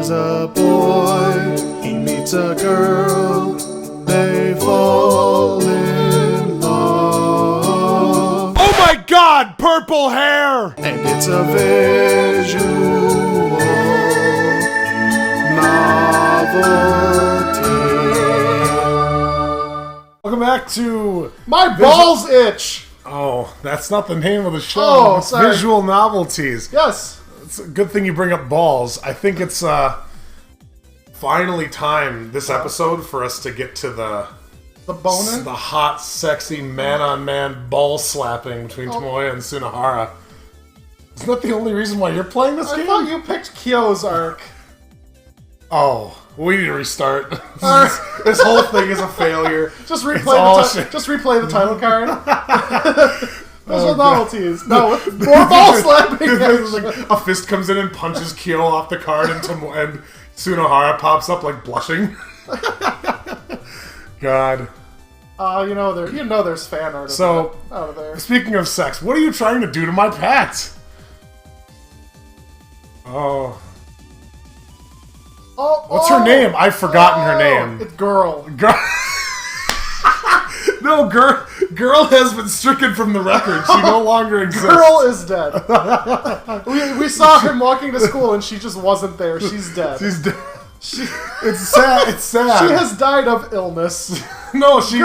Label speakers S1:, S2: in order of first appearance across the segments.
S1: There's a boy, he meets a girl, they fall in love.
S2: Oh my god, purple hair!
S1: And it's a visual novelty.
S2: Welcome back to...
S3: My balls itch!
S2: Oh, that's not the name of the show.
S3: Oh,
S2: it's
S3: sorry.
S2: Visual Novelties.
S3: Yes.
S2: It's a good thing you bring up balls. I think it's finally time this episode for us to get to the
S3: boner?
S2: the hot, sexy man-on-man ball slapping between Tomoya and Sunahara. Isn't that the only reason why you're playing this
S3: I
S2: game?
S3: thought you picked Kyo's arc.
S2: Oh, we need to restart. This whole thing is a failure.
S3: Just replay the title card. Visual Novelties. No, more ball slapping.
S2: Like a fist comes in and punches Kyo off the card, and Sunahara pops up like blushing. God.
S3: There's fan art out of there.
S2: Speaking of sex, what are you trying to do to my pet? Oh. What's her name? I've forgotten her name.
S3: It's Girl.
S2: No, girl has been stricken from the record. She no longer exists.
S3: Girl is dead. we saw him walking to school and she just wasn't there. She's dead.
S2: She's dead. It's sad. It's sad.
S3: She has died of illness.
S2: No, she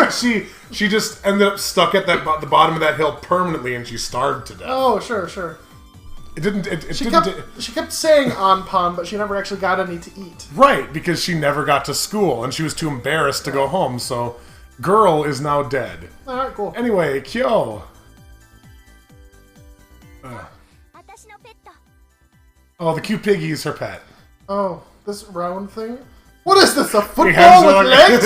S2: just ended up stuck at the bottom of that hill permanently, and she starved to death.
S3: Oh, sure.
S2: She
S3: kept saying Anpan, but she never actually got any to eat.
S2: Right, because she never got to school, and she was too embarrassed to go home, so Girl is now dead.
S3: Alright, cool.
S2: Anyway, Kyo. Oh, the cute piggy is her pet.
S3: Oh, this round thing? What is this, a football with legs?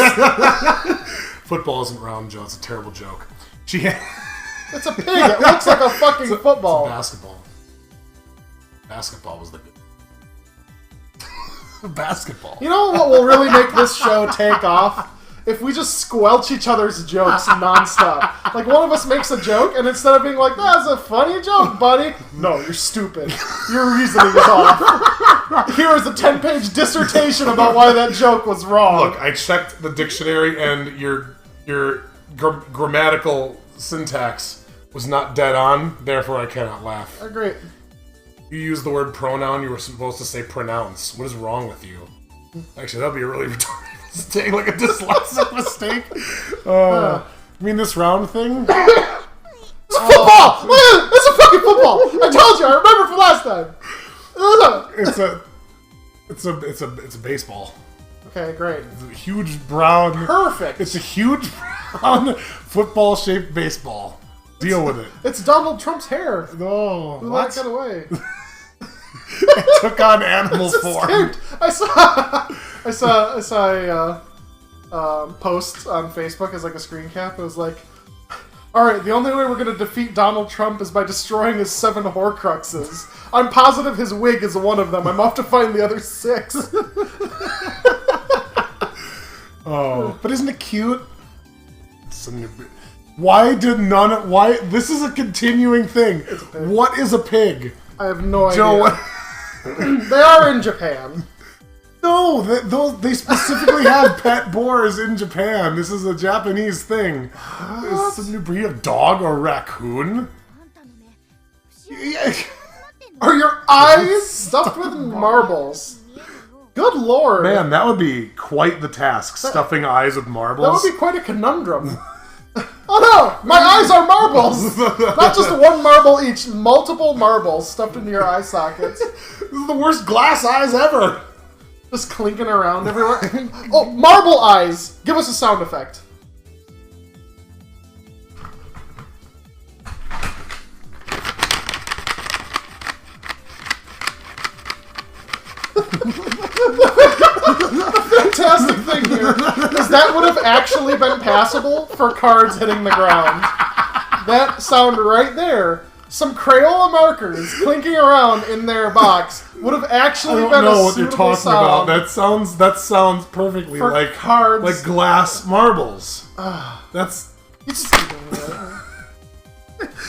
S2: Football isn't round, Joe. It's a terrible joke.
S3: It's a pig. It looks like a fucking football.
S2: It's a basketball. Basketball was the good. Basketball.
S3: You know what will really make this show take off? If we just squelch each other's jokes nonstop. Like, one of us makes a joke, and instead of being like, that's a funny joke, buddy. No, you're stupid. Your reasoning is off. Here is a 10-page dissertation about why that joke was wrong.
S2: Look, I checked the dictionary, and your grammatical syntax was not dead on, therefore I cannot laugh.
S3: Great.
S2: You used the word pronoun, you were supposed to say pronounce. What is wrong with you? Actually, that'd be a really retarded mistake, like a dyslexic mistake. I mean, this round thing?
S3: It's football! It's a fucking football! I told you, I remember from last time!
S2: It's a baseball.
S3: Okay, great.
S2: It's a huge brown...
S3: Perfect!
S2: It's a huge brown football-shaped baseball. Deal with it.
S3: It's Donald Trump's hair.
S2: No.
S3: Who let that away?
S2: It took on animal form.
S3: I saw a post on Facebook as like a screen cap. It was like, alright, the only way we're going to defeat Donald Trump is by destroying his 7 Horcruxes. I'm positive his wig is one of them. I'm off to find the other 6.
S2: Oh, but isn't it cute? Why this is a continuing thing. What is a pig?
S3: I have no idea.
S2: Joe,
S3: they are in Japan.
S2: No, they specifically have pet boars in Japan. This is a Japanese thing. Is this a new breed of dog or raccoon?
S3: Are your eyes stuffed with marbles? Good lord.
S2: Man, that would be quite the task, stuffing eyes with marbles.
S3: That would be quite a conundrum. Oh no! My eyes are marbles! Not just one marble each, multiple marbles stuffed into your eye sockets.
S2: This is the worst glass eyes ever!
S3: Just clinking around everywhere. Oh, marble eyes! Give us a sound effect. The fantastic thing here is that would have actually been passable for cards hitting the ground. That sound right there, some Crayola markers clinking around in their box, would have actually been a suitable sound. I don't know what you're talking
S2: about. That sounds perfectly
S3: for
S2: like
S3: cards,
S2: like glass marbles. That's
S3: you just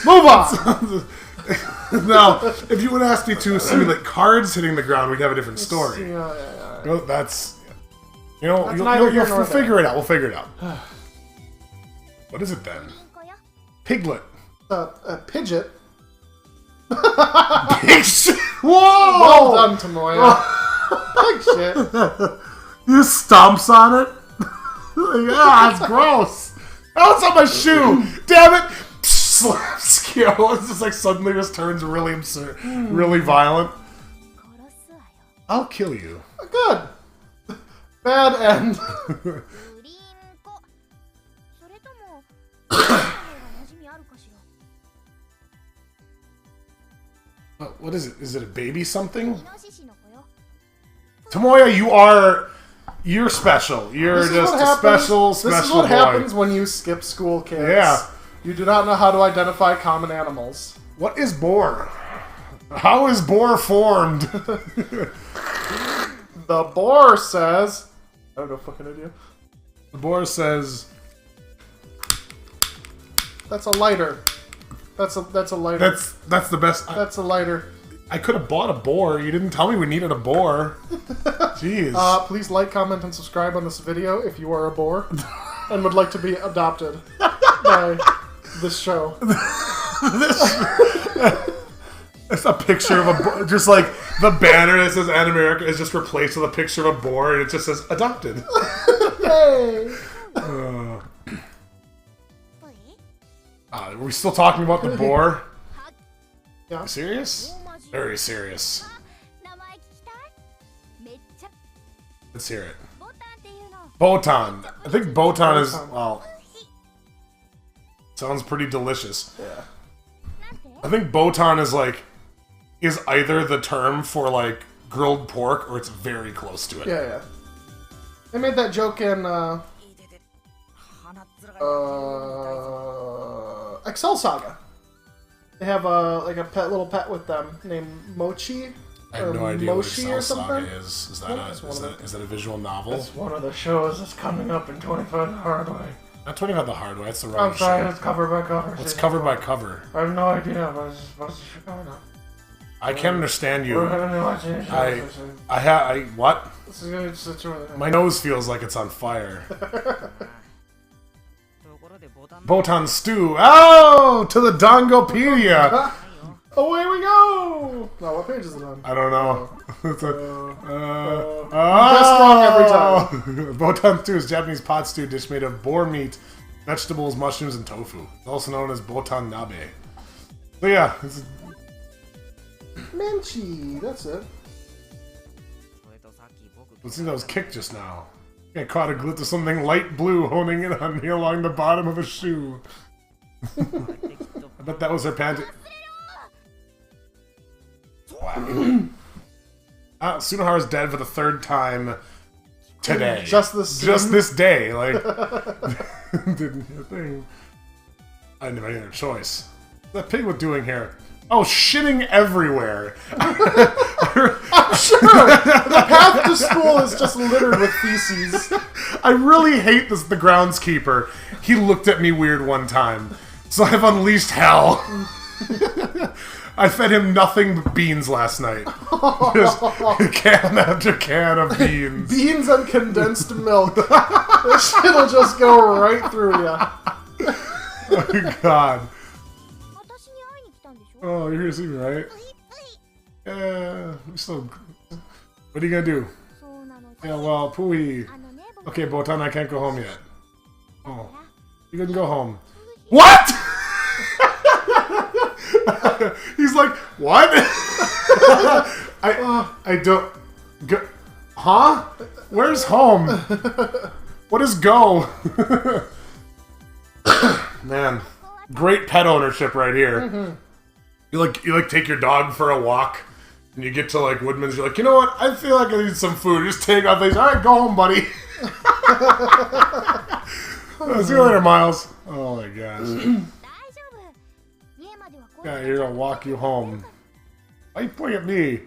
S3: move on.
S2: No, if you would ask me to simulate cards hitting the ground, we'd have a different story.
S3: Yeah.
S2: Well, that's... You know,
S3: That's neither here nor
S2: we'll
S3: there.
S2: figure it out. We'll figure it out. What is it then? Piglet.
S3: A pidget.
S2: Pig shit. Whoa!
S3: Well done, Tamoya. Pig shit.
S2: You stomps on it? It's gross. Oh, it's on my shoe. Damn it. Slaps Kyo. It's just like suddenly just turns really absurd, really violent. I'll kill you.
S3: Good. Bad end.
S2: What is it? Is it a baby something? Tomoya, you're special. You're
S3: This is
S2: just
S3: what
S2: a
S3: happens-
S2: special
S3: This is
S2: boy.
S3: what happens when you skip school, kids.
S2: Yeah.
S3: You do not know how to identify common animals.
S2: What is boar? How is boar formed?
S3: The boar says... I don't know, fucking idiot.
S2: The boar says...
S3: That's a lighter. That's a lighter.
S2: That's the best.
S3: That's a lighter.
S2: I could have bought a boar. You didn't tell me we needed a boar. Jeez.
S3: Please like, comment, and subscribe on this video if you are a boar and would like to be adopted by this show.
S2: It's a picture of a boar. Just like the banner that says Animerica is just replaced with a picture of a boar and it just says adopted.
S3: Yay!
S2: Are we still talking about the boar?
S3: Yeah.
S2: You serious? Very serious. Let's hear it. Botan. I think Botan is, well, sounds pretty delicious.
S3: Yeah.
S2: I think Botan is either the term for like grilled pork or it's very close to it.
S3: Yeah. They made that joke in Excel Saga. They have a little pet with them named Mochi.
S2: I have no idea what
S3: Moshi
S2: Excel
S3: or something.
S2: Saga is. Is that a visual novel?
S3: It's one of the shows that's coming up in 25 the Hard Way.
S2: Not 25 the Hard Way, that's the wrong
S3: I'm sorry,
S2: show.
S3: it's cover by cover.
S2: What's cover by cover?
S3: I have no idea, but it's supposed to show coming up.
S2: I can't understand you.
S3: We're gonna be watching a show.
S2: What?
S3: It's
S2: My nose feels like it's on fire. Botan stew. Oh, to the Dongopedia.
S3: Away we go! No, what page is it on?
S2: I don't know. It's a,
S3: Guess wrong every time.
S2: Botan stew is Japanese pot stew dish made of boar meat, vegetables, mushrooms, and tofu. It's also known as botan nabe. So yeah, it's
S3: Menchie, that's it.
S2: let's see, that was kicked just now. I caught a glimpse of something light blue honing in on me along the bottom of a shoe. I bet that was her panty. Tsunohara's dead for the third time today.
S3: Just this
S2: day. Like, didn't hear a thing. I didn't have any other choice. What's that pig was doing here? Oh, shitting everywhere.
S3: I'm sure the path to school is just littered with feces.
S2: I really hate the groundskeeper. He looked at me weird one time, so I've unleashed hell. I fed him nothing but beans last night. Just can after can of beans.
S3: Beans and condensed milk. This shit'll just go right through ya.
S2: Oh, God. Oh, you're here to see me, right? Yeah, we still... What are you gonna do? Yeah, well, Pooey. Okay, Botan, I can't go home yet. Oh. You couldn't go home. What?! He's like, what? I don't... Go, huh? Where's home? What is go? Man, great pet ownership right here.
S3: Mm-hmm.
S2: You take your dog for a walk, and you get to like Woodman's. You're like, you know what? I feel like I need some food. You just take off things. All right, go home, buddy. See you later, Miles. Oh my gosh. Yeah, here I'll walk you home. Why you pointing at me?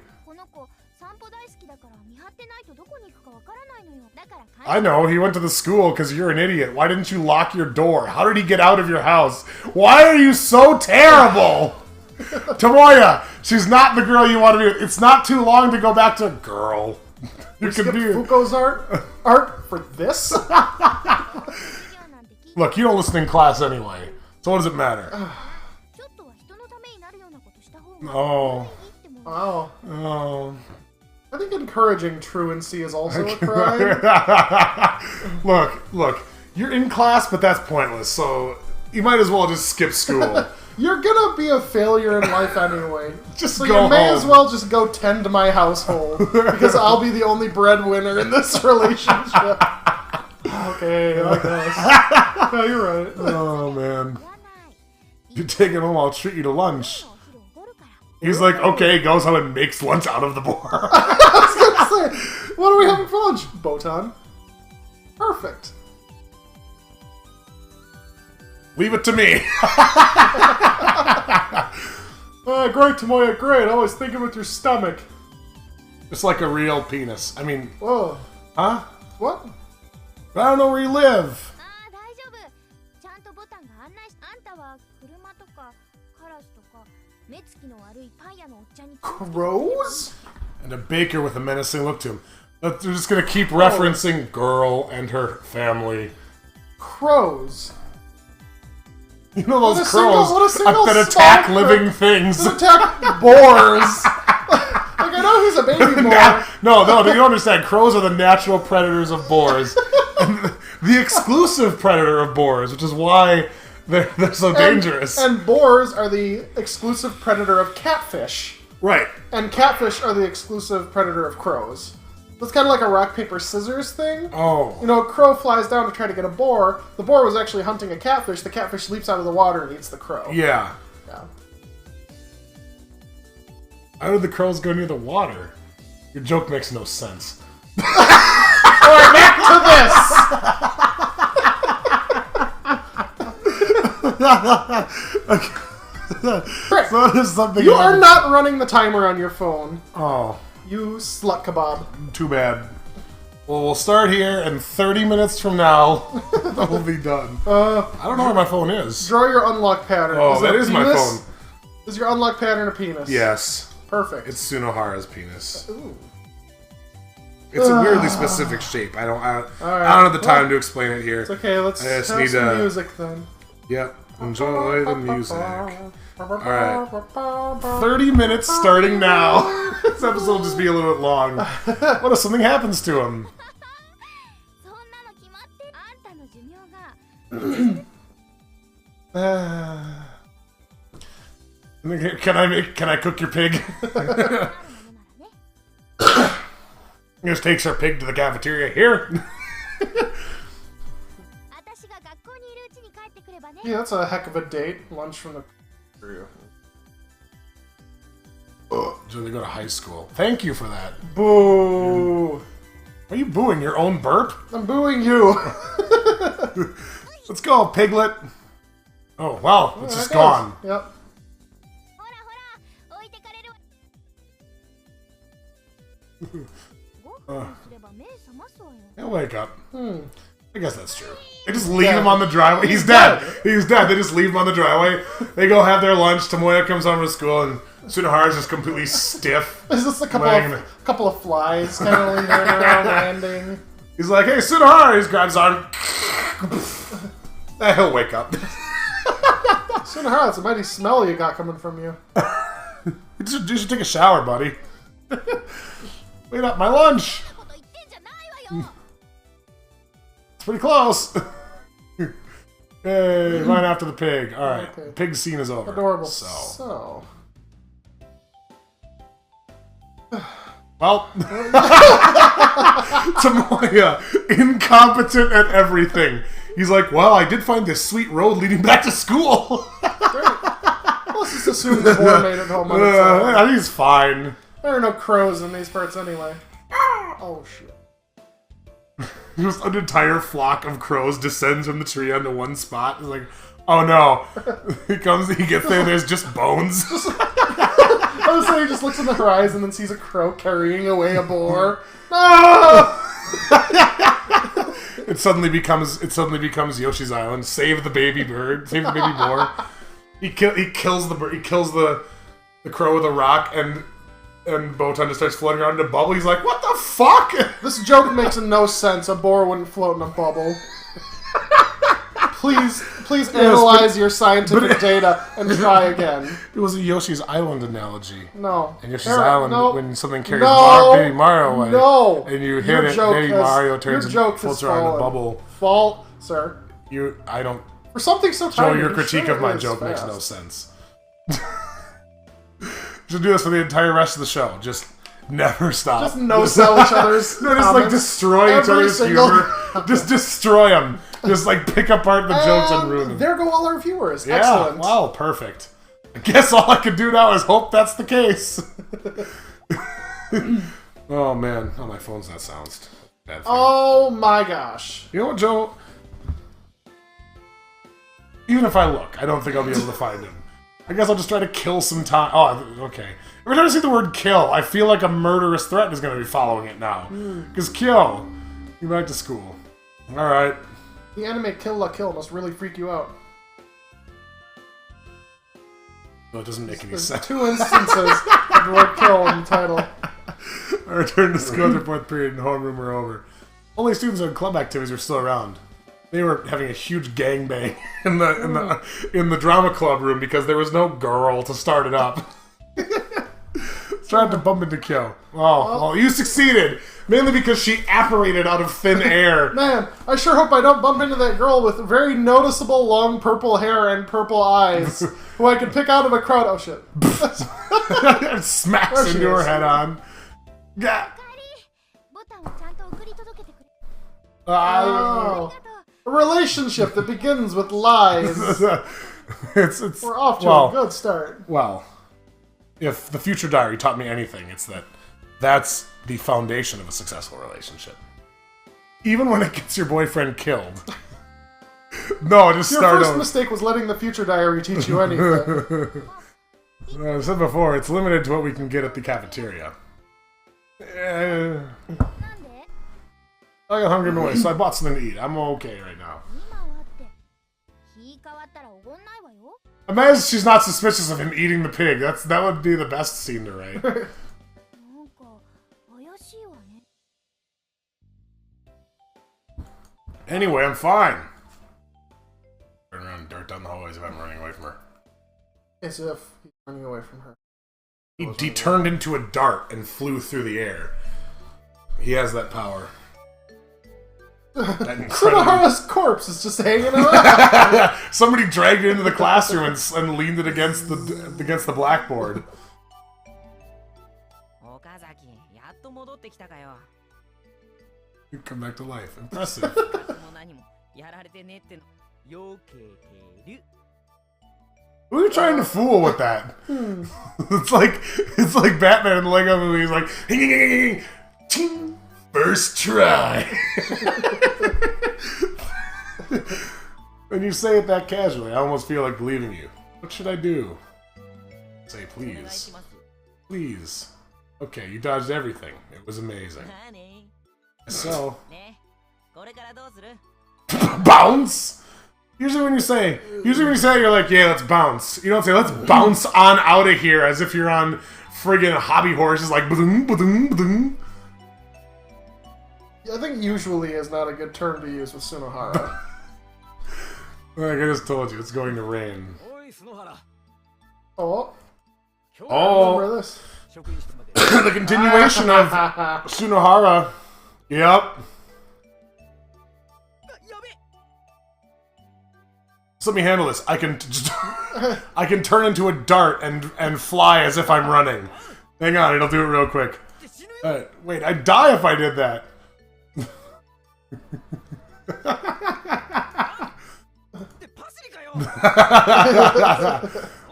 S2: I know, he went to the school because you're an idiot. Why didn't you lock your door? How did he get out of your house? Why are you so terrible? Tomoya, she's not the girl you want to be with. It's not too long to go back to girl. You
S3: Skip
S2: can be.
S3: Fuko's art for this?
S2: Look, you don't listen in class anyway. So what does it matter? Oh.
S3: Oh. I think encouraging truancy is also a crime.
S2: Look. You're in class, but that's pointless. So you might as well just skip school.
S3: You're gonna be a failure in life anyway.
S2: Just
S3: so
S2: go
S3: you may
S2: home.
S3: as well just go tend to my household. Because I'll be the only breadwinner in this relationship. Okay, I guess. No, you're right.
S2: Oh, man. You take it home, I'll treat you to lunch. He's like, okay, goes home and makes lunch out of the boar.
S3: I was gonna say, what are we having for lunch? Botan. Perfect.
S2: Leave it to me.
S3: Great, Tomoya, great. Always thinking with your stomach.
S2: Just like a real penis. I mean,
S3: Whoa.
S2: huh?
S3: What?
S2: I don't know where you live.
S3: Crows?
S2: And a baker with a menacing look to him. But they're just going to keep referencing girl and her family.
S3: Crows.
S2: You know those
S3: What a
S2: crows
S3: single
S2: that attack
S3: small
S2: living things.
S3: That attack boars. Like, I know he's a baby boar.
S2: No, you don't understand. Crows are the natural predators of boars. And the exclusive predator of boars, which is why they're so dangerous.
S3: And boars are the exclusive predator of catfish.
S2: Right.
S3: And catfish are the exclusive predator of crows. It's kind of like a rock, paper, scissors thing.
S2: Oh.
S3: You know, a crow flies down to try to get a boar. The boar was actually hunting a catfish. The catfish leaps out of the water and eats the crow.
S2: Yeah.
S3: Yeah.
S2: How did the crows go near the water? Your joke makes no sense.
S3: Alright, back to this!
S2: So there's something
S3: You are not running the timer on your phone.
S2: Oh.
S3: You slut kebab.
S2: Too bad. Well, we'll start here, and 30 minutes from now, we'll be done. I don't know where my phone is.
S3: Draw your unlock pattern.
S2: Oh,
S3: Is
S2: that
S3: it a
S2: is my
S3: penis?
S2: phone.
S3: Is your unlock pattern a penis?
S2: Yes.
S3: Perfect.
S2: It's Tsunohara's penis.
S3: Ooh.
S2: It's a weirdly specific shape. I don't have the time to explain it here.
S3: It's okay, let's
S2: I just
S3: have
S2: need
S3: some music then.
S2: Yep. Enjoy the music. Alright. 30 minutes starting now. This episode will just be a little bit long. What if something happens to him? Can I cook your pig? Just takes her pig to the cafeteria. Here.
S3: Yeah, that's a heck of a date. Lunch from the...
S2: So they go to high school. Thank you for that.
S3: Boo!
S2: Are you booing your own burp?
S3: I'm booing you.
S2: Let's go, piglet. Oh, wow. It's just gone.
S3: Yep.
S2: He'll wake up. I guess that's true. They just leave him on the driveway. He's dead. He's dead. They just leave him on the driveway. They go have their lunch. Tomoya comes home from school, and Tsunohara's just completely stiff.
S3: There's just a couple of flies kind of lingering around landing.
S2: He's like, hey, Tsunohara! He grabs his arm. He'll wake up.
S3: Tsunohara, it's a mighty smell you got coming from you.
S2: You should take a shower, buddy. Wait up, my lunch! It's pretty close. Hey, line after the pig. Alright,
S3: Okay.
S2: pig scene is over.
S3: Adorable.
S2: So. Well, Tomoya, incompetent at everything. He's like, well, I did find this sweet road leading back to school.
S3: Let's just assume the boar made it home on its own.
S2: I think it's fine.
S3: There are no crows in these parts anyway. Oh, shit.
S2: Just an entire flock of crows descends from the tree onto one spot. It's like, oh no. He gets there, there's just bones.
S3: I was saying he just looks in the horizon and sees a crow carrying away a boar. No!
S2: It suddenly becomes Yoshi's Island. Save the baby bird. Save the baby boar. He kills the bird. He kills the crow with a rock, and Botan just starts floating around in a bubble. He's like, "What the fuck?"
S3: This joke makes no sense. A boar wouldn't float in a bubble. Please analyze your scientific data and try again.
S2: It was a Yoshi's Island analogy.
S3: No.
S2: And Yoshi's Island,
S3: no.
S2: when something carries baby Mario away, and you hit it, baby Mario turns and floats around a bubble.
S3: Fault, sir.
S2: I don't.
S3: For something so tiny.
S2: Joe, your critique of my joke makes no sense. Should do this for the entire rest of the show. Just never stop.
S3: Just no-sell each other's
S2: No, just like destroy each other's humor. Just destroy them. Just like pick apart the jokes and ruin them.
S3: There go all our viewers.
S2: Yeah,
S3: Excellent.
S2: wow, perfect. I guess all I can do now is hope that's the case. Oh man, oh my phone's not silenced. Bad thing.
S3: Oh my gosh.
S2: You know what, Joe? Even if I look, I don't think I'll be able to find him. I guess I'll just try to kill some time. Oh, okay. Every time I see the word kill, I feel like a murderous threat is going to be following it now. Because kill. Get back to school. Alright.
S3: The anime Kill La Kill must really freak you out.
S2: Well, it doesn't make any
S3: There's
S2: sense.
S3: 2 instances of the word kill in the title.
S2: I returned to school after 4th period and homeroom were over. Only students and club activities were still around. They were having a huge gangbang in the drama club room because there was no girl to start it up. Tried to bump into Kyo. Oh, well, you succeeded! Mainly because she apparated out of thin air.
S3: Man, I sure hope I don't bump into that girl with very noticeable long purple hair and purple eyes, who I could pick out of a crowd. Oh shit.
S2: Smacks into her head on. Yeah.
S3: Oh. A relationship that begins with lies. We're off to a good start.
S2: Well, if the Future Diary taught me anything, it's that's the foundation of a successful relationship. Even when it gets your boyfriend killed. No, just
S3: Your
S2: start
S3: first
S2: over.
S3: mistake was letting the Future Diary teach you anything.
S2: I've said before, it's limited to what we can get at the cafeteria. I got hungry anyway, so I bought something to eat. I'm okay right now. Imagine she's not suspicious of him eating the pig. That would be the best scene to write. Anyway, I'm fine. Turn around and dart down the hallways if I'm running away from her.
S3: As if he's running away from her.
S2: He turned into a dart and flew through the air. He has that power.
S3: Kunohara's corpse is just hanging around.
S2: Somebody dragged it into the classroom and leaned it against the blackboard. You come back to life. Impressive. Who are you trying to fool with that? It's like Batman in the Lego movie. He's like, ting, first try. When you say it that casually, I almost feel like believing you. What should I do? Say please. Please. Okay, you dodged everything. It was amazing. So... bounce? Usually when you say it, you're like, yeah, let's bounce. You don't say, let's bounce on out of here as if you're on friggin' hobby horses, like, ba-doom, ba-doom, ba-doom.
S3: I think usually is not a good term to use with Sunohara.
S2: Like I just told you, it's going to rain.
S3: Oh.
S2: Oh.
S3: Remember this?
S2: The continuation of Sunohara. Yep. Just let me handle this. I can turn into a dart and fly as if I'm running. Hang on, it'll do it real quick. Wait, I'd die if I did that.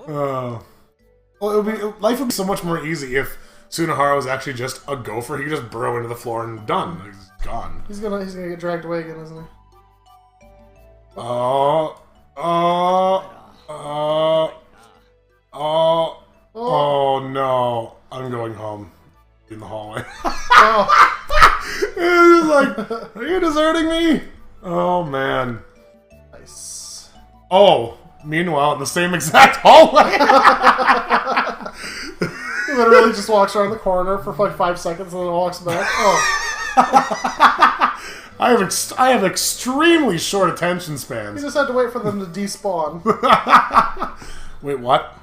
S2: Oh. Well, life would be so much more easy if Sunohara was actually just a gopher. He could just burrow into the floor and done. He's gone.
S3: He's gonna get dragged away again, isn't he?
S2: Oh no. I'm going home. In the hallway. It's like, are you deserting me? Oh man.
S3: Nice.
S2: Oh, Meanwhile, in the same exact hallway.
S3: He literally just walks around the corner for like 5 seconds and then walks back. Oh.
S2: I have extremely short attention
S3: You
S2: spans.
S3: just had to wait for them to despawn.
S2: Wait, what?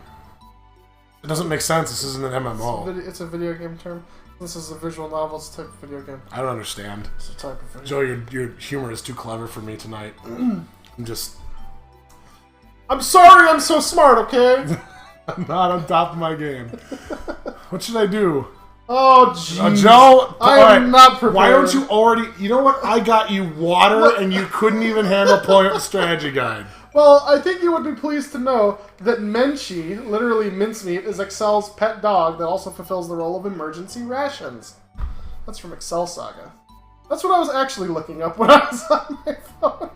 S2: It doesn't make sense. This isn't an MMO.
S3: It's a video game term. This is a visual novels type of video game.
S2: I don't understand.
S3: It's a type of video.
S2: Joe, your humor is too clever for me tonight.
S3: I'm sorry I'm so smart, okay?
S2: I'm not on top of my game. What should I do?
S3: Oh, jeez.
S2: Joe,
S3: I am not prepared.
S2: Why don't you already... You know what? I got you water and you couldn't even handle pulling up the strategy guide.
S3: Well, I think you would be pleased to know that Menchie, literally mincemeat, is Excel's pet dog that also fulfills the role of emergency rations. That's from Excel Saga. That's what I was actually looking up when I was on my phone.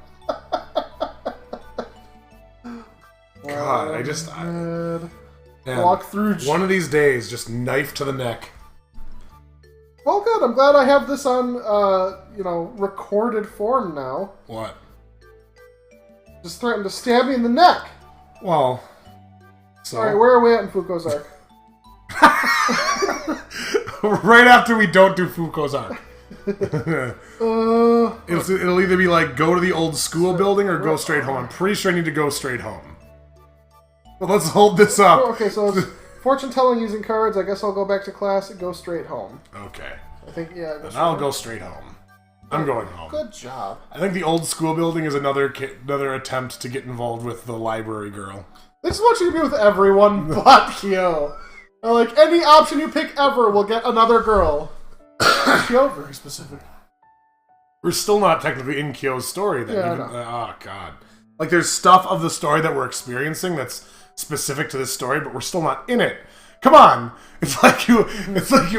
S2: God,
S3: Walk through.
S2: One of these days, just knife to the neck.
S3: Well, good. I'm glad I have this on, recorded form now.
S2: What?
S3: Just threatened to stab me in the neck.
S2: Well, so...
S3: Alright, where are we at in Foucault's Arc?
S2: Right after we don't do Foucault's Arc. It'll either be like, go to the old school building or go straight home. I'm pretty sure I need to go straight home. Well, let's hold this up.
S3: Okay, so it's fortune telling using cards. I guess I'll go back to class and go straight home.
S2: Okay.
S3: I think, yeah.
S2: I'll go straight home. I'm going home.
S3: Good job.
S2: I think the old school building is another attempt to get involved with the library girl.
S3: They just want you to be with everyone but Kyo. Like, any option you pick ever will get another girl. Kyo, very specific.
S2: We're still not technically in Kyo's story then.
S3: Yeah,
S2: Even,
S3: I know.
S2: Oh, God. Like, there's stuff of the story that we're experiencing that's specific to this story, but we're still not in it. Come on! It's like you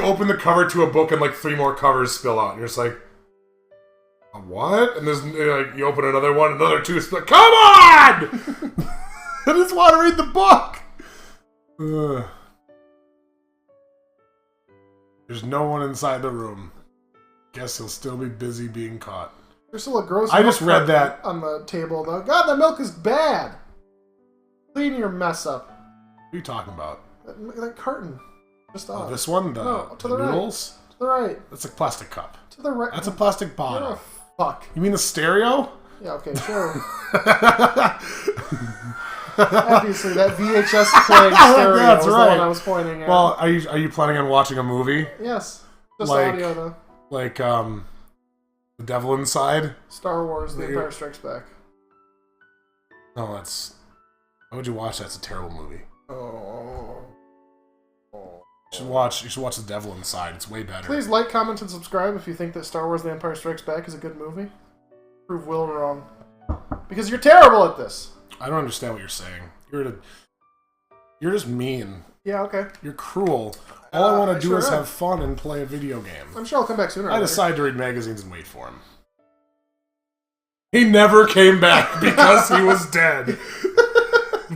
S2: open the cover to a book and like 3 more covers spill out. And you're just like, what? And there's like you open another one, another 2 spill. Come on! I just want to read the book. There's no one inside the room. Guess he'll still be busy being caught.
S3: There's still a gross
S2: I
S3: milk
S2: just read
S3: carton
S2: that
S3: on the table, though. God, that milk is bad. Clean your mess up.
S2: What are you talking about?
S3: That carton. Just off.
S2: This one?
S3: No, to
S2: the
S3: the right.
S2: noodles?
S3: To the right.
S2: That's a plastic cup.
S3: To the right.
S2: That's a plastic
S3: You're
S2: bottle.
S3: a fuck.
S2: You mean the stereo?
S3: Yeah, okay, sure. Obviously, that VHS playing stereo
S2: That's
S3: was
S2: right.
S3: the one I was pointing at.
S2: Well, are you planning on watching a movie?
S3: Yes. Just
S2: Like-
S3: audio, though.
S2: Like, The Devil Inside?
S3: Star Wars, The Empire Strikes Back.
S2: No, that's... Why would you watch that? It's a terrible movie.
S3: Oh.
S2: You should watch The Devil Inside. It's way better.
S3: Please like, comment, and subscribe if you think that Star Wars The Empire Strikes Back is a good movie. Prove Will wrong. Because you're terrible at this.
S2: I don't understand what you're saying. You're just mean.
S3: Yeah, okay.
S2: You're cruel. All I want to do
S3: sure
S2: is
S3: am.
S2: have fun and play a video game.
S3: I'm sure I'll come back sooner or
S2: I
S3: later.
S2: decided to read magazines and wait for him. He never came back because he was dead.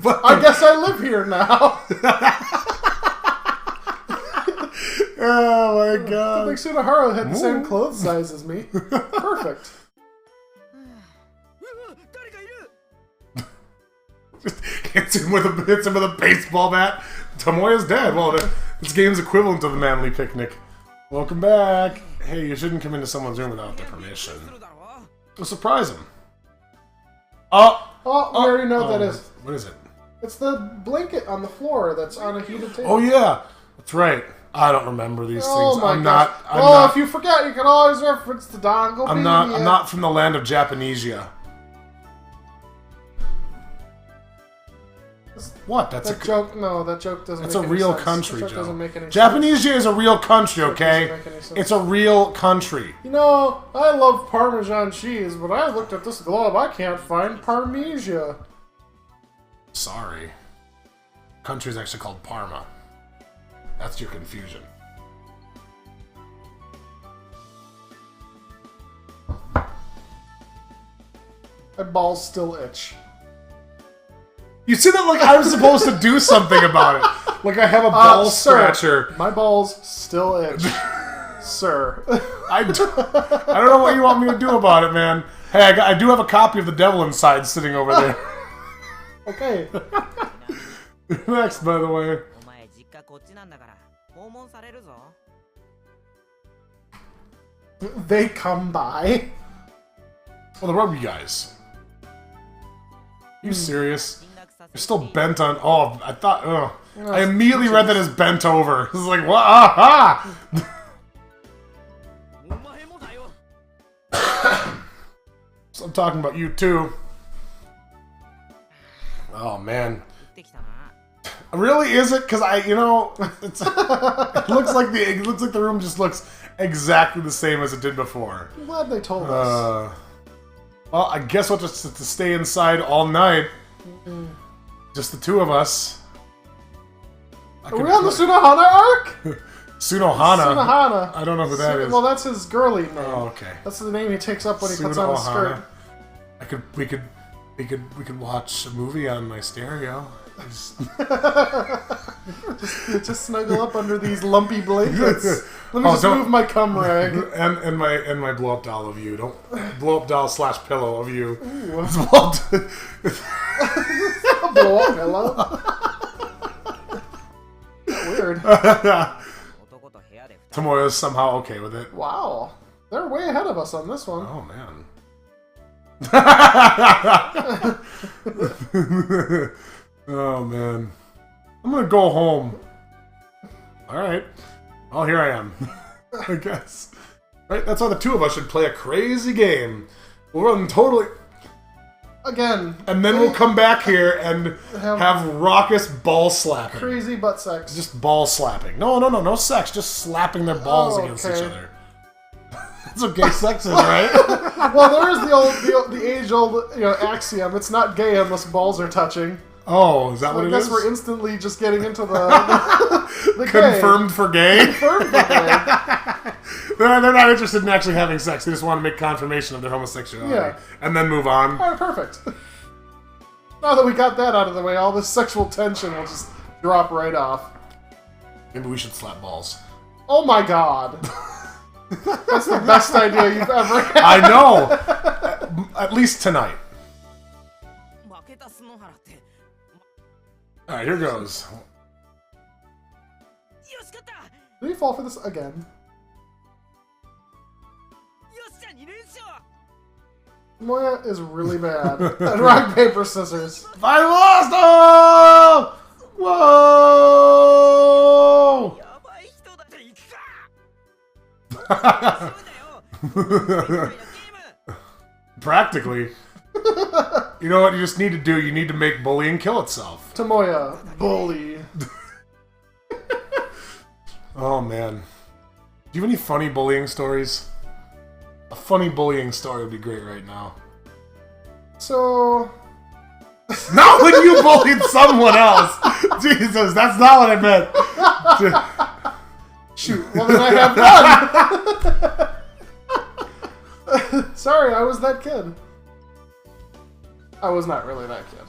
S2: But
S3: I guess I live here now.
S2: oh my
S3: Good
S2: god.
S3: thing Sunahara had the same clothes size as me. Perfect.
S2: hits him with a baseball bat. Tomoya's dead. Well, this game's equivalent to the Manly Picnic. Welcome back. Hey, you shouldn't come into someone's room without their permission. We'll surprise him.
S3: Oh, we already know what that is.
S2: What is it?
S3: It's the blanket on the floor that's on a heated table.
S2: Oh yeah, that's right. I don't remember these
S3: Oh
S2: things.
S3: my
S2: I'm
S3: gosh.
S2: not. I'm
S3: well,
S2: not.
S3: if you forget, you can always reference the Dongle.
S2: I'm not from the land of Japanesia. What? That's
S3: That
S2: a
S3: joke. No, that joke doesn't.
S2: That's
S3: make
S2: a
S3: any
S2: real
S3: sense.
S2: country,
S3: That joke
S2: Joe.
S3: doesn't make any sense.
S2: Japanesia is a real country, okay?
S3: Doesn't make any sense.
S2: It's a real country.
S3: You know, I love Parmesan cheese, but I looked at this globe. I can't find Parmesia.
S2: Sorry. Country's actually called Parma. That's your confusion.
S3: My balls still itch.
S2: You said that like I was supposed to do something about it. Like I have a ball
S3: sir,
S2: scratcher.
S3: my balls still itch. Sir.
S2: I don't know what you want me to do about it, man. Hey, I do have a copy of The Devil Inside sitting over there.
S3: Okay.
S2: Next, by the way.
S4: お前実家こっちなんだから訪問されるぞ。
S3: They come by.
S2: Well, the rugby guys. You serious? You're still bent on. Oh, I thought. I immediately read that as bent over. This is like, what? Aha! So I'm talking about you too. Oh man. Really? Is it? Because it's it looks like the room just looks exactly the same as it did before.
S3: I'm glad they told us.
S2: Well, I guess we'll just have to stay inside all night. Just the two of us.
S3: Are we on the Sunohana arc?
S2: Sunohana?
S3: Sunohana.
S2: I don't know who that is.
S3: Well, that's his girly name.
S2: Oh, okay.
S3: That's the name he takes up when he puts on his skirt.
S2: We could watch a movie on my stereo.
S3: just snuggle up under these lumpy blankets. Let me move my cum rag
S2: and my blow up doll of you. Don't blow up doll / pillow of you.
S3: Blow up pillow. Weird.
S2: Tomoya's somehow okay with it.
S3: Wow, they're way ahead of us on this one.
S2: Oh man. Oh man. I'm gonna go home. Alright. Well, here I am. I guess. Right? That's why the two of us should play a crazy game. We'll run totally...
S3: Again.
S2: And then we'll come back here and have raucous ball slapping.
S3: Crazy butt sex.
S2: Just ball slapping. No sex. Just slapping their balls against each other. That's what gay sex is, right?
S3: Well, there is the age-old axiom. It's not gay unless balls are touching.
S2: Oh, is that what it is?
S3: I guess we're instantly just getting into the
S2: confirmed
S3: gay.
S2: For gay?
S3: Confirmed for gay.
S2: They're not interested in actually having sex. They just want to make confirmation of their homosexuality.
S3: Yeah.
S2: And then move on.
S3: Alright, perfect. Now that we got that out of the way, all this sexual tension will just drop right off.
S2: Maybe we should slap balls.
S3: Oh my god. That's the best idea you've ever had.
S2: I know! At least tonight. Alright, here goes.
S3: Did he fall for this again? Moya is really bad at rock, paper, scissors.
S2: I lost! Oh! Whoa! Practically. You know what you just need to do? You need to make bullying kill itself.
S3: Tomoya, bully.
S2: Oh man. Do you have any funny bullying stories? A funny bullying story would be great right now.
S3: So...
S2: Not when you bullied someone else! Jesus, that's not what I meant.
S3: Shoot, well then I have none! Sorry, I was that kid. I was not really that kid.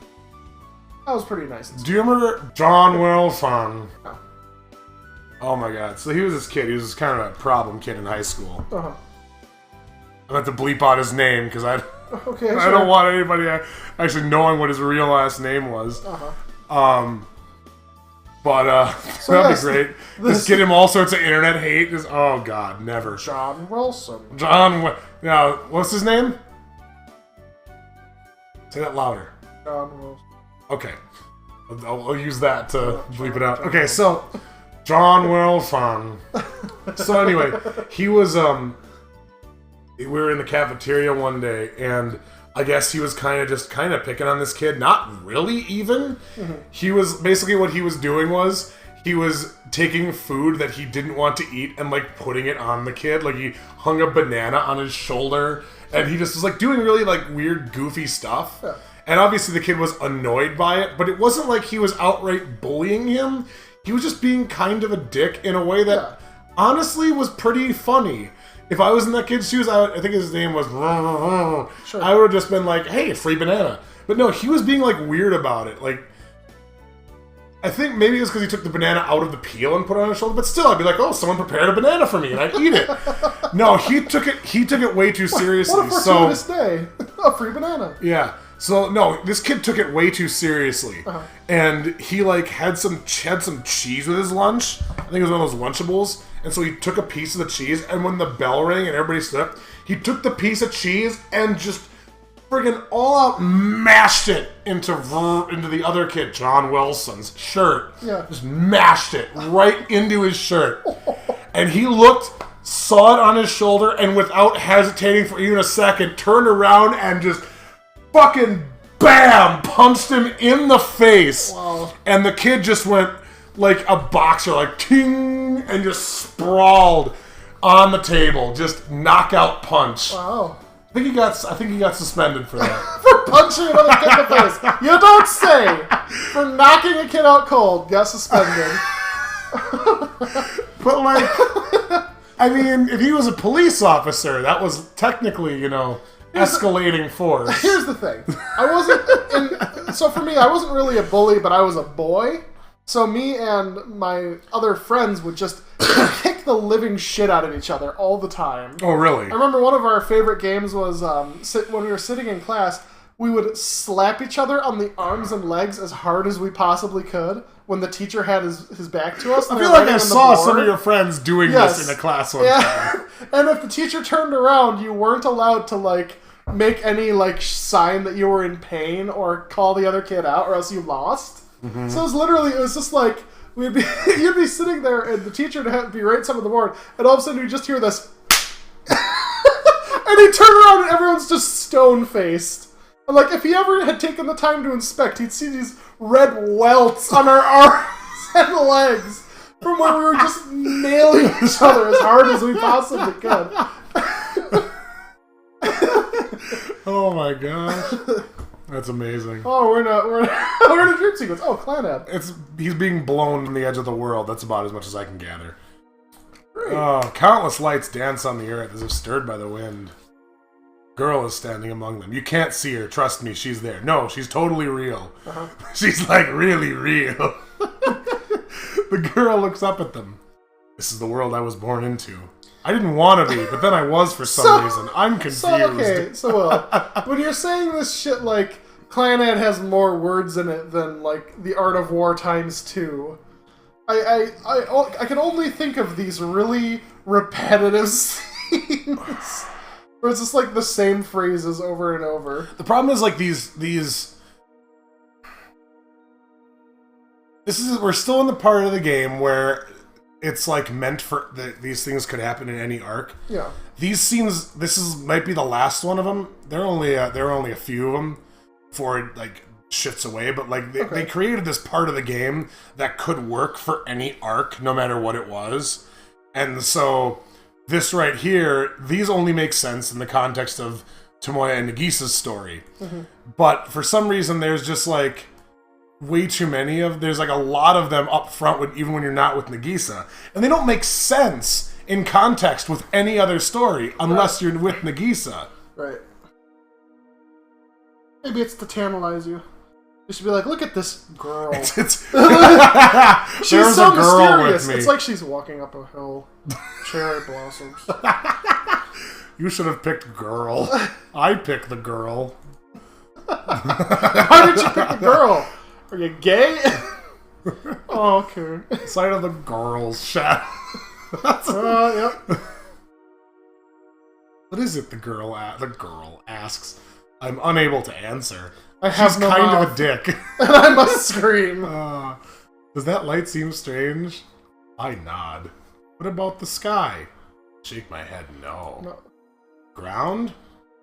S3: I was pretty nice.
S2: Do you remember John Wilson?
S3: No.
S2: Oh my god. So he was this kid. He was kind of a problem kid in high school.
S3: Uh-huh.
S2: I have to bleep out his name because I
S3: sure.
S2: don't want anybody actually knowing what his real last name was.
S3: Uh-huh.
S2: So that'd be great. Just get him all sorts of internet hate. Just, oh god, never.
S3: John Wilson.
S2: Now, what's his name? Say that louder.
S3: John Wilson.
S2: Okay. I'll use that to bleep it out. Okay, so John Wilson. So anyway, he was we were in the cafeteria one day, and I guess he was kind of picking on this kid. Not really even.
S3: Mm-hmm.
S2: He was basically what he was doing was he was taking food that he didn't want to eat and like putting it on the kid. Like he hung a banana on his shoulder, and he just was like doing really like weird, goofy stuff.
S3: Yeah.
S2: And obviously the kid was annoyed by it, but it wasn't like he was outright bullying him. He was just being kind of a dick in a way that honestly was pretty funny. If I was in that kid's shoes, I think his name was...
S3: Sure.
S2: I would have just been like, hey, free banana. But no, he was being like weird about it. Like, I think maybe it was because he took the banana out of the peel and put it on his shoulder, but still, I'd be like, oh, someone prepared a banana for me, and I'd eat it. No, he took it way too seriously.
S3: What a fortuitous day. A free banana.
S2: Yeah. So no, this kid took it way too seriously, and he like had some cheese with his lunch. I think it was one of those Lunchables, and so he took a piece of the cheese. And when the bell rang and everybody stood up, he took the piece of cheese and just friggin' all out mashed it into the other kid, John Wilson's shirt.
S3: Yeah.
S2: Just mashed it right into his shirt, and he saw it on his shoulder, and without hesitating for even a second, turned around and just fucking BAM! Punched him in the face.
S3: Wow.
S2: And the kid just went like a boxer, like ting, and just sprawled on the table. Just knockout punch.
S3: Wow.
S2: I think he got suspended for that.
S3: For punching another kid in the face. You don't say. For knocking a kid out cold, got suspended.
S2: But like, I mean, if he was a police officer, that was technically, escalating force.
S3: Here's the thing. So for me, I wasn't really a bully, but I was a boy. So me and my other friends would just kick the living shit out of each other all the time.
S2: Oh, really?
S3: I remember one of our favorite games was when we were sitting in class, we would slap each other on the arms and legs as hard as we possibly could when the teacher had his back to us.
S2: I feel like I saw some of your friends doing this in a class one time.
S3: And if the teacher turned around, you weren't allowed to, like, make any, like, sign that you were in pain or call the other kid out or else you lost. Mm-hmm. So it was just like, you'd be sitting there and the teacher would be right some of the board, and all of a sudden you just hear this, and he'd turn around and everyone's just stone-faced. And, like, if he ever had taken the time to inspect, he'd see these red welts on our arms and legs from where we were just nailing each other as hard as we possibly could.
S2: Oh my gosh. That's amazing.
S3: Oh, we're in a dream sequence. Oh, Clannad.
S2: He's being blown from the edge of the world. That's about as much as I can gather.
S3: Great.
S2: Countless lights dance on the earth as if stirred by the wind. Girl is standing among them. You can't see her. Trust me, she's there. No, she's totally real. Uh-huh. She's like really real. The girl looks up at them. This is the world I was born into. I didn't want to be, but then I was for some reason. I'm confused.
S3: When you're saying this shit like Clannad has more words in it than like The Art of War ×2, I can only think of these really repetitive scenes. Where it's just like the same phrases over and over.
S2: The problem is like we're still in the part of the game where it's like meant for these things could happen in any arc.
S3: Yeah.
S2: These scenes, might be the last one of them. There are only a few of them before it like shifts away. But like they created this part of the game that could work for any arc, no matter what it was, and so. This right here, these only make sense in the context of Tomoya and Nagisa's story. Mm-hmm. But for some reason, there's just like way too many there's like a lot of them up front even when you're not with Nagisa. And they don't make sense in context with any other story unless you're with Nagisa.
S3: Right. Maybe it's to tantalize you. You should be like, look at this girl. She's so mysterious. It's like she's walking up a hill. Cherry blossoms.
S2: You should have picked girl. I picked the girl.
S3: Why did you pick the girl? Are you gay? Oh, okay.
S2: Sight of the girl's shadow.
S3: Yep.
S2: What is it? The girl asks. I'm unable to answer.
S3: She's no
S2: kind
S3: mouth.
S2: of a dick.
S3: And I must scream.
S2: Does that light seem strange? I nod. What about the sky? Shake my head, no. Ground?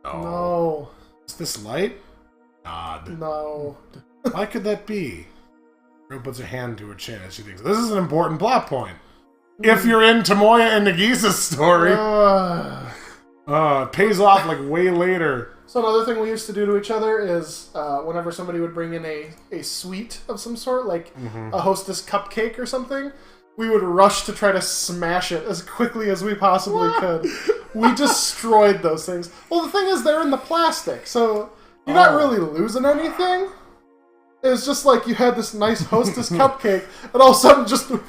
S3: No.
S2: Is this light? Nod.
S3: No.
S2: Why could that be? Girl puts her hand to her chin as she thinks, this is an important plot point. If you're in Tomoya and Nagisa's story. It pays off like way later.
S3: So another thing we used to do to each other is whenever somebody would bring in a sweet of some sort, like a Hostess cupcake or something, we would rush to try to smash it as quickly as we possibly could. We destroyed those things. Well, the thing is, they're in the plastic, so you're not really losing anything. It's just like you had this nice Hostess cupcake, and all of a sudden just... like,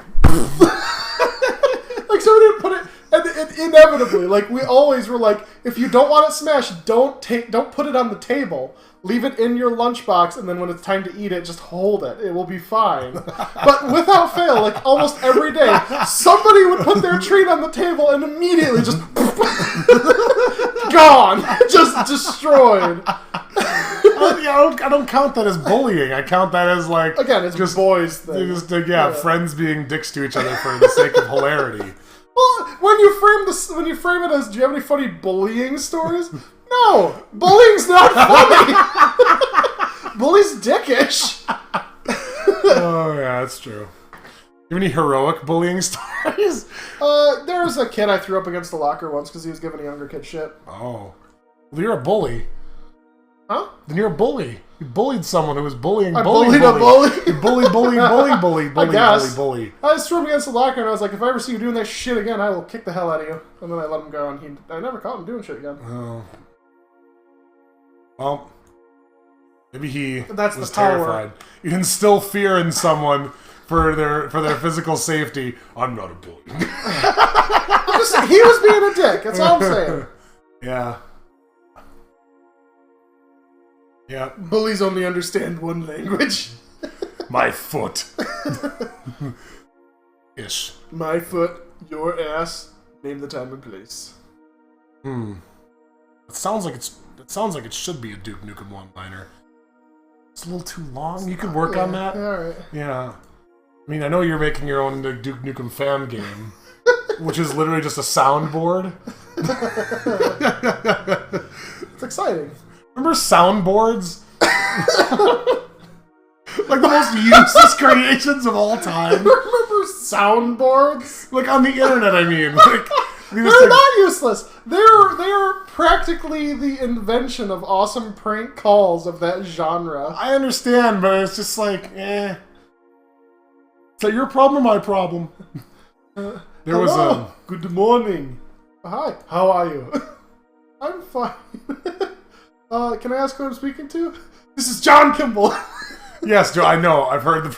S3: so we didn't put it... And inevitably, like, we always were like, if you don't want it smashed, don't put it on the table. Leave it in your lunchbox, and then when it's time to eat it, just hold it. It will be fine. But without fail, like, almost every day, somebody would put their treat on the table and immediately just... gone! Just destroyed.
S2: I don't count that as bullying. I count that as, like...
S3: Again, it's just boys thing.
S2: Friends being dicks to each other for the sake of hilarity.
S3: Well, when you frame it as, do you have any funny bullying stories? No! Bullying's not funny! Bully's dickish!
S2: Oh, yeah, that's true. You have any heroic bullying stories?
S3: There was a kid I threw up against the locker once because he was giving a younger kid shit.
S2: Oh. Well, you're a bully.
S3: Huh?
S2: Then you're a bully. You bullied someone who was bullying.
S3: I bullied a bully?
S2: You bully.
S3: I guess. I just threw him against the locker and I was like, if I ever see you doing that shit again, I will kick the hell out of you. And then I let him go and I never caught him doing shit again.
S2: Oh. Well, maybe he
S3: That's
S2: was
S3: the power.
S2: terrified. You instill fear in someone for their physical safety. I'm not a bully.
S3: He was being a dick. That's all I'm saying.
S2: Yeah. Yeah.
S3: Bullies only understand one language.
S2: My foot. Ish.
S3: My foot, your ass. Name the time and place.
S2: It sounds like it should be a Duke Nukem one-liner. It's a little too long. You could work on that.
S3: Alright.
S2: Yeah. I mean, I know you're making your own Duke Nukem fan game, which is literally just a soundboard.
S3: It's exciting.
S2: Remember soundboards? Like the most useless creations of all time.
S3: Remember soundboards?
S2: Like on the internet, I mean. Like,
S3: they're not useless. They're practically the invention of awesome prank calls of that genre.
S2: I understand, but it's just like, eh. Is that your problem or my problem?
S3: Good morning. Hi. How are you? I'm fine. Can I ask who I'm speaking to? This is John Kimball.
S2: Yes, Joe. I know. I've heard the.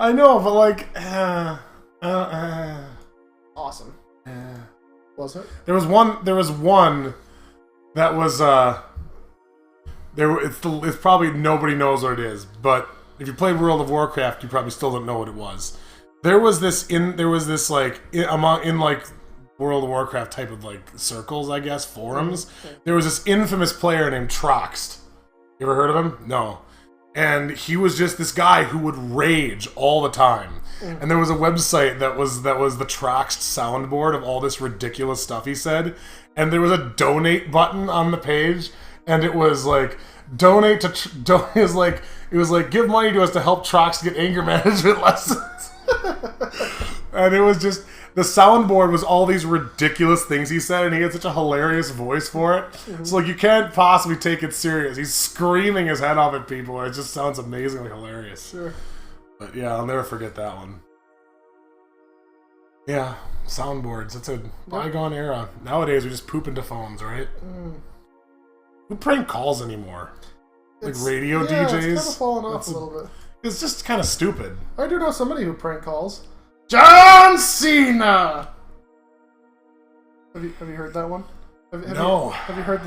S2: I know, but like,
S3: awesome. Was it?
S2: There was one that was it's probably nobody knows what it is, but if you played World of Warcraft, you probably still don't know what it was. There was this like World of Warcraft type of like circles, I guess, forums. There was this infamous player named Troxed. You ever heard of him? No. And he was just this guy who would rage all the time. And there was a website that was the Troxed soundboard of all this ridiculous stuff he said. And there was a donate button on the page, and it was like donate to it was like give money to us to help Troxed get anger management lessons. And it was just the soundboard was all these ridiculous things he said, and he had such a hilarious voice for it. So like you can't possibly take it serious. He's screaming his head off at people, and it just sounds amazingly hilarious.
S3: Sure.
S2: But yeah, I'll never forget that one. Yeah, soundboards. It's a bygone era. Nowadays we just poop into phones, right? Who prank calls anymore? Like radio DJs?
S3: It's kind of fallen off a little bit.
S2: It's just kind of stupid.
S3: I do know somebody who prank calls. John Cena! Have you heard that one?
S2: No.
S3: Have you heard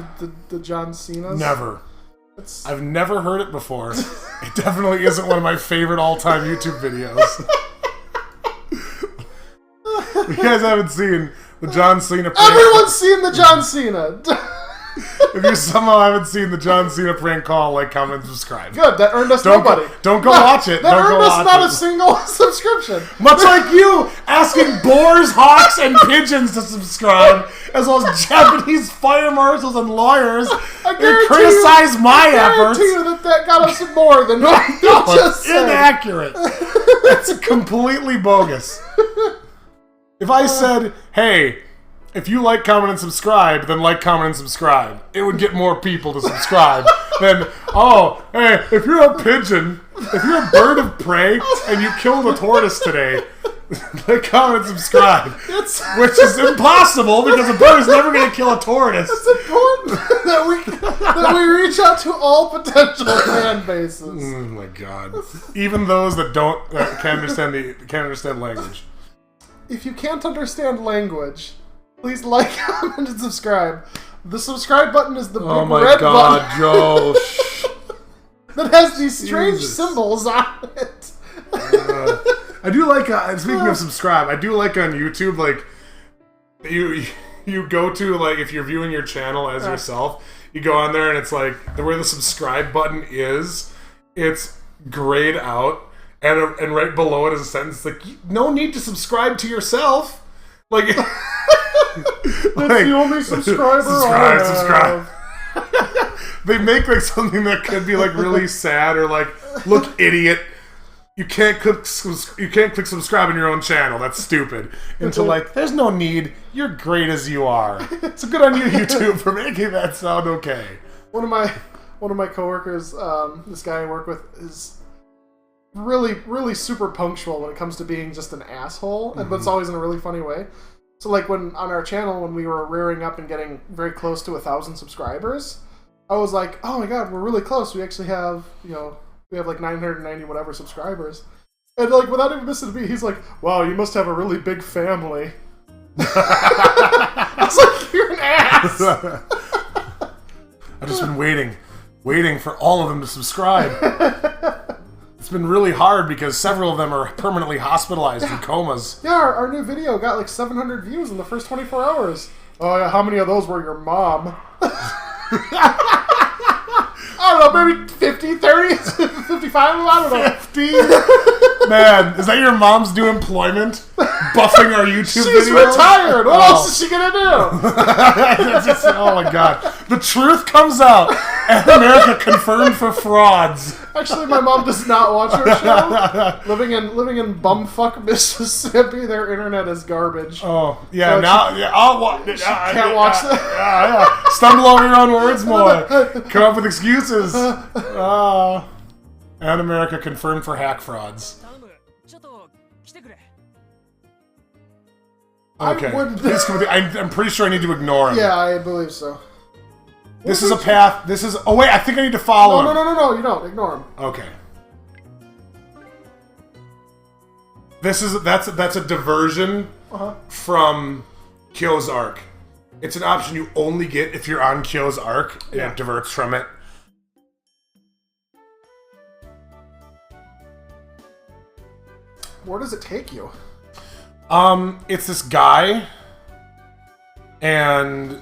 S3: the John Cenas?
S2: Never. I've never heard it before. It definitely isn't one of my favorite all-time YouTube videos. You guys haven't seen the John Cena prank.
S3: Everyone's seen the John Cena!
S2: If you somehow haven't seen the John Cena prank call, like, comment, and subscribe.
S3: Good, that earned us nobody.
S2: Don't go watch it.
S3: That earned us not a single subscription.
S2: Much like you asking boars, hawks, and pigeons to subscribe, as well as Japanese fire marshals and lawyers who criticize my efforts.
S3: I guarantee you that got us more than what you just said.
S2: Inaccurate. That's completely bogus. If I said, hey, if you like, comment, and subscribe, then like, comment, and subscribe, it would get more people to subscribe than, oh, hey, if you're a pigeon, if you're a bird of prey, and you killed a tortoise today, like, comment, and subscribe. Which is impossible, because a bird is never going to kill a tortoise.
S3: It's important that we reach out to all potential fan bases.
S2: Oh my god. Even those that can't understand language.
S3: if you can't understand language, please like, comment, and subscribe. The subscribe button is the big red button.
S2: Joe.
S3: That has these strange
S2: Jesus.
S3: symbols on it.
S2: I do like, speaking of subscribe, I do like on YouTube, like, you go to, like, if you're viewing your channel as yourself, you go on there and it's like, where the subscribe button is, it's grayed out, and right below it is a sentence like, no need to subscribe to yourself. Like,
S3: that's the only subscriber
S2: subscribe. They make like something that could be like really sad or like, look, idiot. You can't click subscribe on your own channel. That's stupid. Into like, there's no need. You're great as you are. It's good on you, YouTube, for making that sound okay.
S3: One of my coworkers, this guy I work with, is really super punctual when it comes to being just an asshole, but it's always in a really funny way. So like when on our channel, when we were rearing up and getting very close to 1,000 subscribers, I was like, oh my god, we're really close. We actually have, we have like 990 whatever subscribers. And like without even missing a beat, he's like, wow, you must have a really big family. I was like, you're an ass.
S2: I've just been waiting for all of them to subscribe. It's been really hard because several of them are permanently hospitalized in comas.
S3: Yeah, our new video got like 700 views in the first 24 hours. Oh yeah, how many of those were your mom? I don't know, maybe 50, 30, 55, I don't know.
S2: 50? Man, is that your mom's new employment? Buffing our YouTube videos?
S3: She's retired! What else is she gonna do?
S2: Oh my god. The truth comes out. Animerica confirmed for frauds.
S3: Actually, my mom does not watch our show. Living in bumfuck Mississippi, their internet is garbage.
S2: Oh, yeah,
S3: So
S2: now...
S3: she can't watch that.
S2: Yeah. Stumble over your own words more. Come up with excuses. Animerica confirmed for hack frauds. Okay. I'm pretty sure I need to ignore him.
S3: Yeah, I believe so.
S2: This is a path. Oh wait, I think I need to follow him.
S3: No, you don't. Ignore him.
S2: Okay. That's a diversion from Kyo's arc. It's an option you only get if you're on Kyo's arc.
S3: Yeah.
S2: It diverts from it.
S3: Where does it take you?
S2: It's this guy, and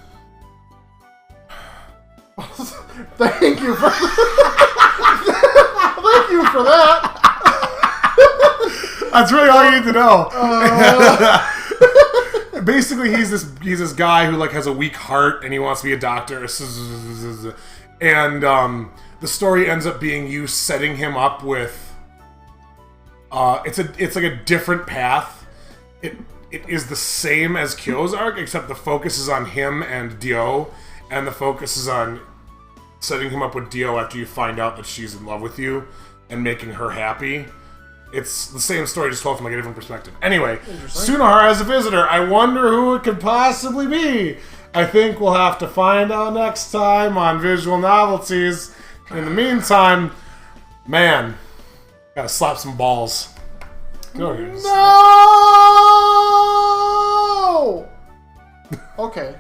S3: Thank you for thank you for that.
S2: That's really all you need to know. Basically, he's this guy who like has a weak heart and he wants to be a doctor. And the story ends up being you setting him up with. It's like a different path. It is the same as Kyo's arc, except the focus is on him and Dio, and the focus is on setting him up with Dio after you find out that she's in love with you and making her happy. It's the same story, just told from like a different perspective. Anyway, Sunohara has a visitor. I wonder who it could possibly be. I think we'll have to find out next time on Visual Novelties. In the meantime, man, gotta slap some balls. Go here.
S3: No! Okay.